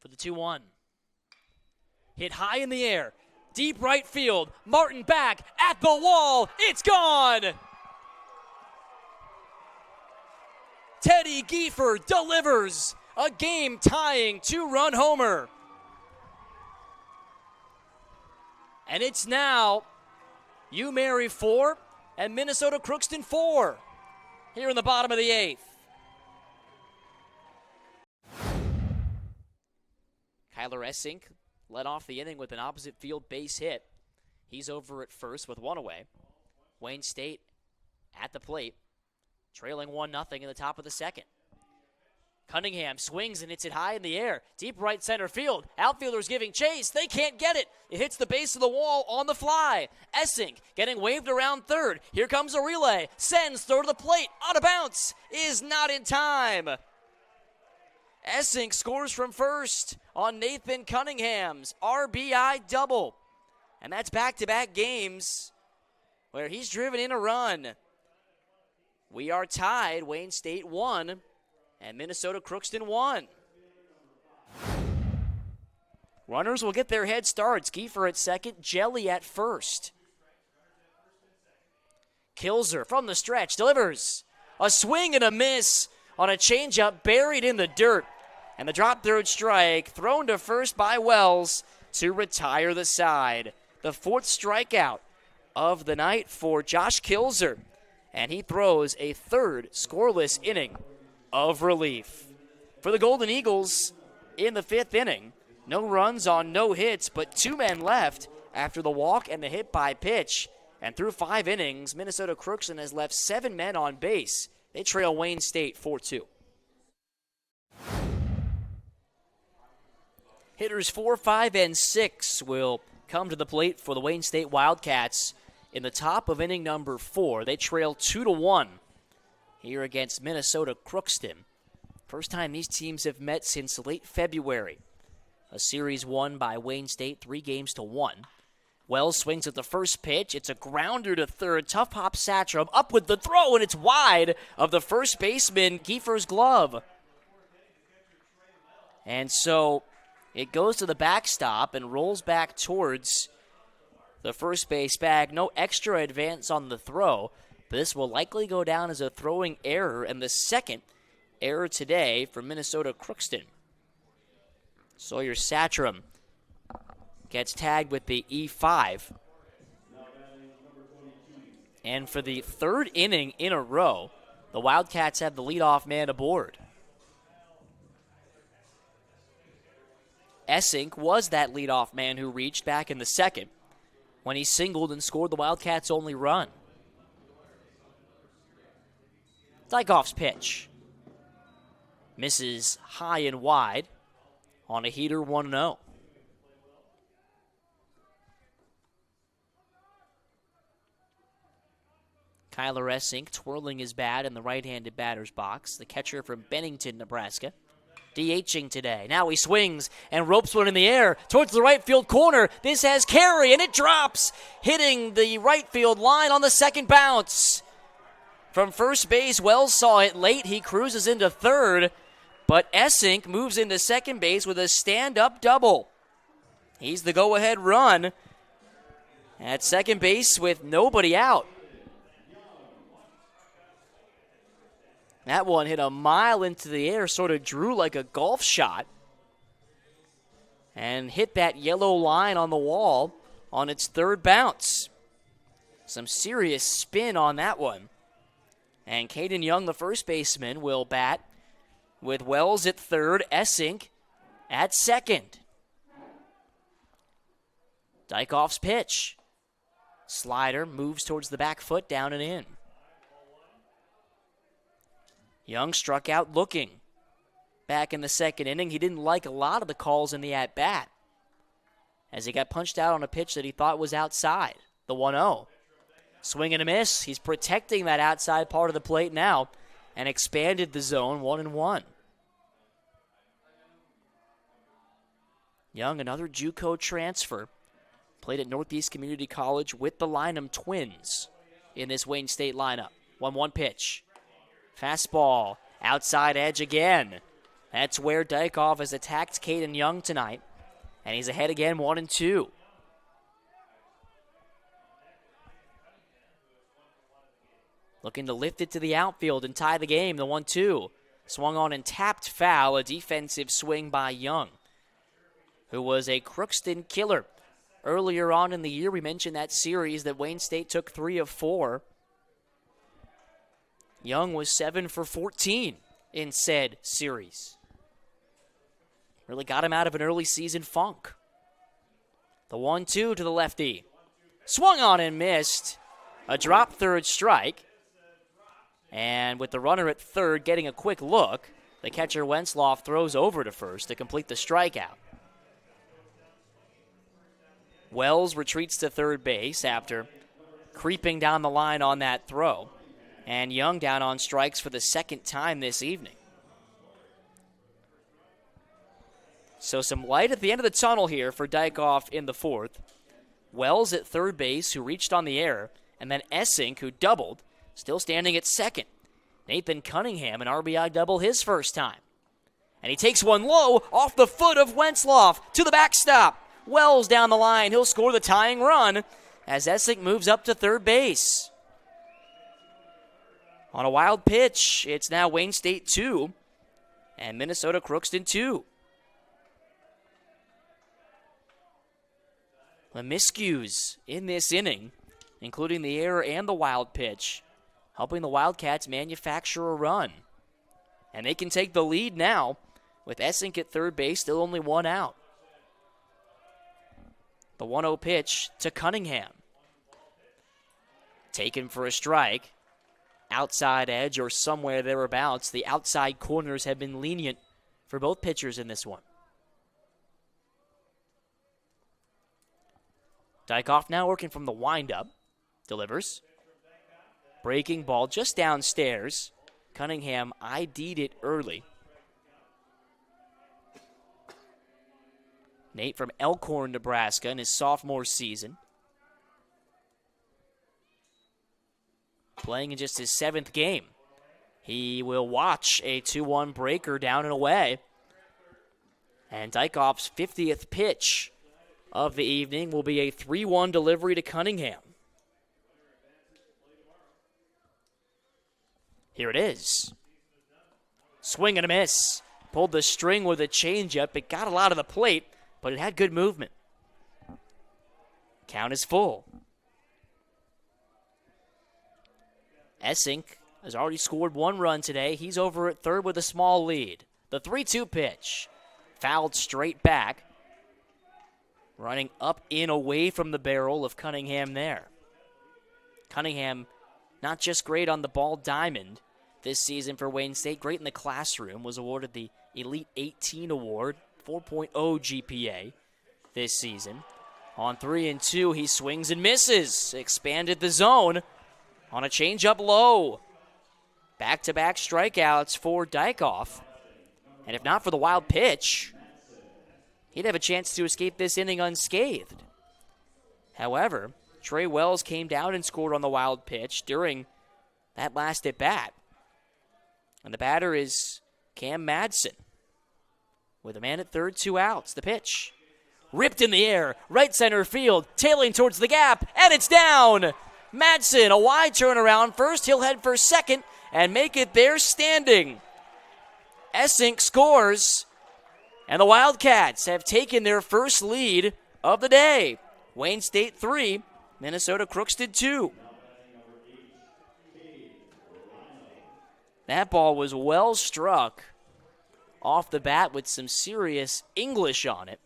for the 2-1. Hit high in the air. Deep right field. Martin back at the wall. It's gone. Teddy Giefer delivers a game-tying 2-run homer. And it's now UMary 4 and Minnesota Crookston 4 here in the bottom of the 8th. Kyler Essink led off the inning with an opposite field base hit. He's over at first with one away. Wayne State at the plate, trailing 1-0 in the top of the second. Cunningham swings and hits it high in the air. Deep right center field. Outfielders giving chase. They can't get it. It hits the base of the wall on the fly. Essink getting waved around third. Here comes a relay. Sends throw to the plate. Out of bounds. Is not in time. Essink scores from first on Nathan Cunningham's RBI double. And that's back-to-back games where he's driven in a run. We are tied. Wayne State 1 and Minnesota Crookston 1. Runners will get their head starts. Giefer at second, Jelly at first. Kilzer from the stretch delivers a swing and a miss on a changeup buried in the dirt. And the drop third strike thrown to first by Wells to retire the side. The fourth strikeout of the night for Josh Kilzer. And he throws a third scoreless inning of relief. For the Golden Eagles in the fifth inning, no runs on no hits, but 2 men left after the walk and the hit by pitch. And through 5 innings, Minnesota Crookston has left 7 men on base. They trail Wayne State 4-2. Hitters 4, 5, and 6 will come to the plate for the Wayne State Wildcats in the top of inning number 4. They trail 2-1 here against Minnesota Crookston. First time these teams have met since late February. A series won by Wayne State 3-1. Wells swings at the first pitch. It's a grounder to third. Tough hop Satcham up with the throw, and it's wide of the first baseman, Giefer's glove. And so it goes to the backstop and rolls back towards the first base bag. No extra advance on the throw. But this will likely go down as a throwing error, and the second error today for Minnesota Crookston. Sawyer Satcham gets tagged with the E5. And for the third inning in a row, the Wildcats have the leadoff man aboard. Essink was that leadoff man who reached back in the second when he singled and scored the Wildcats' only run. Dykhoff's pitch misses high and wide on a heater 1-0. Kyler Essink twirling his bat in the right-handed batter's box. The catcher from Bennington, Nebraska, DHing today. Now he swings and ropes one in the air towards the right field corner. This has carry, and it drops, hitting the right field line on the second bounce. From first base, Wells saw it late. He cruises into third, but Essink moves into second base with a stand-up double. He's the go-ahead run at second base with nobody out. That one hit a mile into the air, sort of drew like a golf shot, and hit that yellow line on the wall on its third bounce. Some serious spin on that one. And Caden Young, the first baseman, will bat with Wells at third, Essink at second. Dykhoff's pitch. Slider moves towards the back foot, down and in. Young struck out looking. Back in the second inning, he didn't like a lot of the calls in the at-bat as he got punched out on a pitch that he thought was outside, the 1-0. Swing and a miss. He's protecting that outside part of the plate now and expanded the zone 1-1. Young, another JUCO transfer, played at Northeast Community College with the Lynham Twins in this Wayne State lineup. 1-1 pitch. Fastball, outside edge again. That's where Dykoff has attacked Caden Young tonight, and he's ahead again, 1-2. Looking to lift it to the outfield and tie the game, the 1-2. Swung on and tapped foul, a defensive swing by Young, who was a Crookston killer. Earlier on in the year, we mentioned that series that Wayne State took 3 of 4. Young was 7 for 14 in said series. Really got him out of an early season funk. The 1-2 to the lefty. Swung on and missed. A drop third strike. And with the runner at third getting a quick look, the catcher Wensloff throws over to first to complete the strikeout. Wells retreats to third base after creeping down the line on that throw. And Young down on strikes for the second time this evening. So some light at the end of the tunnel here for Dykoff in the fourth. Wells at third base, who reached on the air, and then Essink, who doubled, still standing at second. Nathan Cunningham, an RBI double his first time. And he takes one low off the foot of Wensloff to the backstop. Wells down the line. He'll score the tying run as Essink moves up to third base. On a wild pitch, it's now Wayne State 2 and Minnesota Crookston 2. The miscues in this inning, including the error and the wild pitch, helping the Wildcats manufacture a run. And they can take the lead now with Essink at third base, still only one out. The 1-0 pitch to Cunningham. Taken for a strike. Outside edge or somewhere thereabouts. The outside corners have been lenient for both pitchers in this one. Dykoff now working from the windup. Delivers. Breaking ball just downstairs. Cunningham ID'd it early. Nate from Elkhorn, Nebraska in his sophomore season. Playing in just his 7th game. He will watch a 2-1 breaker down and away. And Dykoff's 50th pitch of the evening will be a 3-1 delivery to Cunningham. Here it is. Swing and a miss. Pulled the string with a changeup. It got a lot of the plate, but it had good movement. Count is full. Essink has already scored 1 run today. He's over at third with a small lead. The 3-2 pitch. Fouled straight back. Running up in away from the barrel of Cunningham there. Cunningham not just great on the ball diamond this season for Wayne State, great in the classroom, was awarded the Elite 18 award, 4.0 GPA this season. On 3-2, he swings and misses. Expanded the zone on a changeup low. Back-to-back strikeouts for Dykoff. And if not for the wild pitch, he'd have a chance to escape this inning unscathed. However, Trey Wells came down and scored on the wild pitch during that last at-bat. And the batter is Cam Madsen. With a man at third, 2 outs. The pitch. Ripped in the air, right center field, tailing towards the gap, and it's down! Madsen, a wide turnaround first. He'll head for second and make it there standing. Essink scores, and the Wildcats have taken their first lead of the day. Wayne State 3, Minnesota Crookston 2. That ball was well struck off the bat with some serious English on it.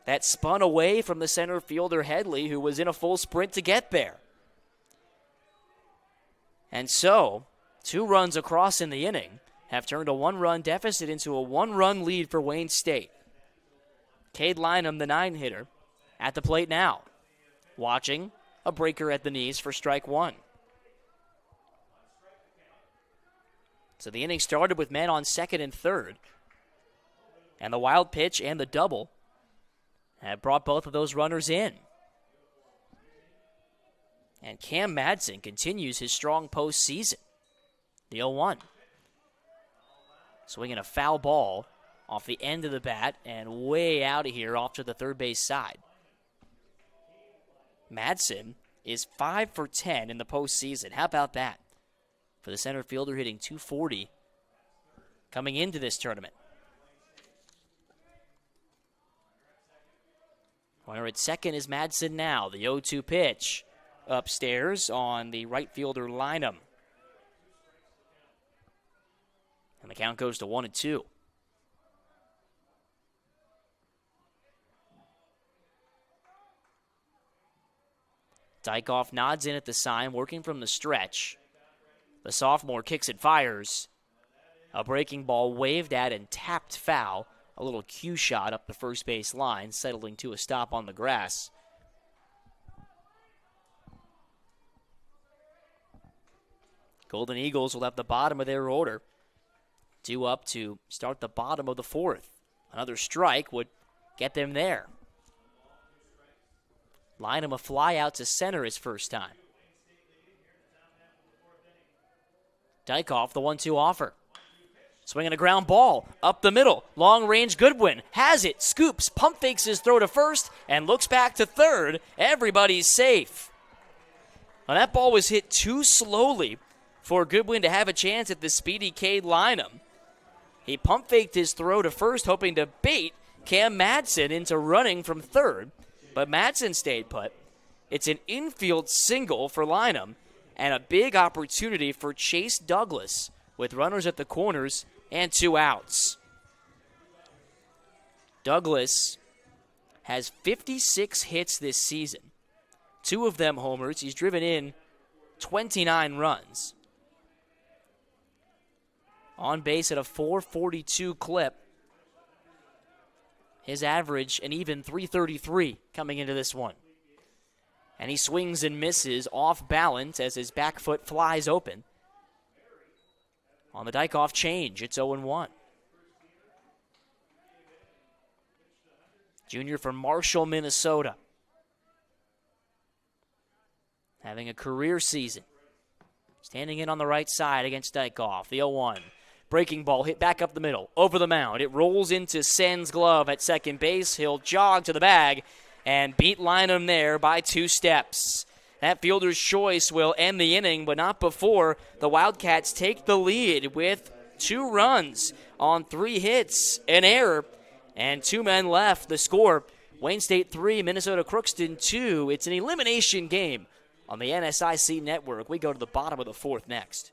That spun away from the center fielder Headley, who was in a full sprint to get there. And so, 2 runs across in the inning have turned a 1-run deficit into a 1-run lead for Wayne State. Cade Lynham, the 9-hitter, at the plate now. Watching a breaker at the knees for strike 1. So the inning started with men on second and third. And the wild pitch and the double have brought both of those runners in. And Cam Madsen continues his strong postseason. The 0-1. Swinging a foul ball off the end of the bat and way out of here off to the third base side. Madsen is 5 for 10 in the postseason. How about that? For the center fielder, hitting .240 coming into this tournament. Runner at second is Madsen now. The 0-2 pitch upstairs on the right fielder Lynham. And the count goes to 1-2. Dykoff nods in at the sign, working from the stretch. The sophomore kicks and fires. A breaking ball waved at and tapped foul. A little cue shot up the first base line, settling to a stop on the grass. Golden Eagles will have the bottom of their order. 2 up to start the bottom of the fourth. Another strike would get them there. Lynham a fly out to center his first time. Dykoff, the 1-2 offer. Swinging a ground ball up the middle. Long range Goodwin has it, scoops, pump fakes his throw to first, and looks back to third. Everybody's safe. Now that ball was hit too slowly for Goodwin to have a chance at the speedy Cade Lynham. He pump faked his throw to first, hoping to bait Cam Madsen into running from third, but Madsen stayed put. It's an infield single for Lynham and a big opportunity for Chase Douglas with runners at the corners and 2 outs. Douglas has 56 hits this season. 2 of them homers. He's driven in 29 runs. On base at a .442 clip. His average an even .333 coming into this one. And he swings and misses off balance as his back foot flies open. On the Dykoff change, it's 0-1. Junior from Marshall, Minnesota. Having a career season. Standing in on the right side against Dykoff. The 0-1. Breaking ball hit back up the middle. Over the mound. It rolls into Sen's glove at second base. He'll jog to the bag and beat Lynham there by 2 steps. That fielder's choice will end the inning, but not before the Wildcats take the lead with 2 runs on 3 hits, an error, and 2 men left. The score, Wayne State 3, Minnesota Crookston 2. It's an elimination game on the NSIC network. We go to the bottom of the fourth next.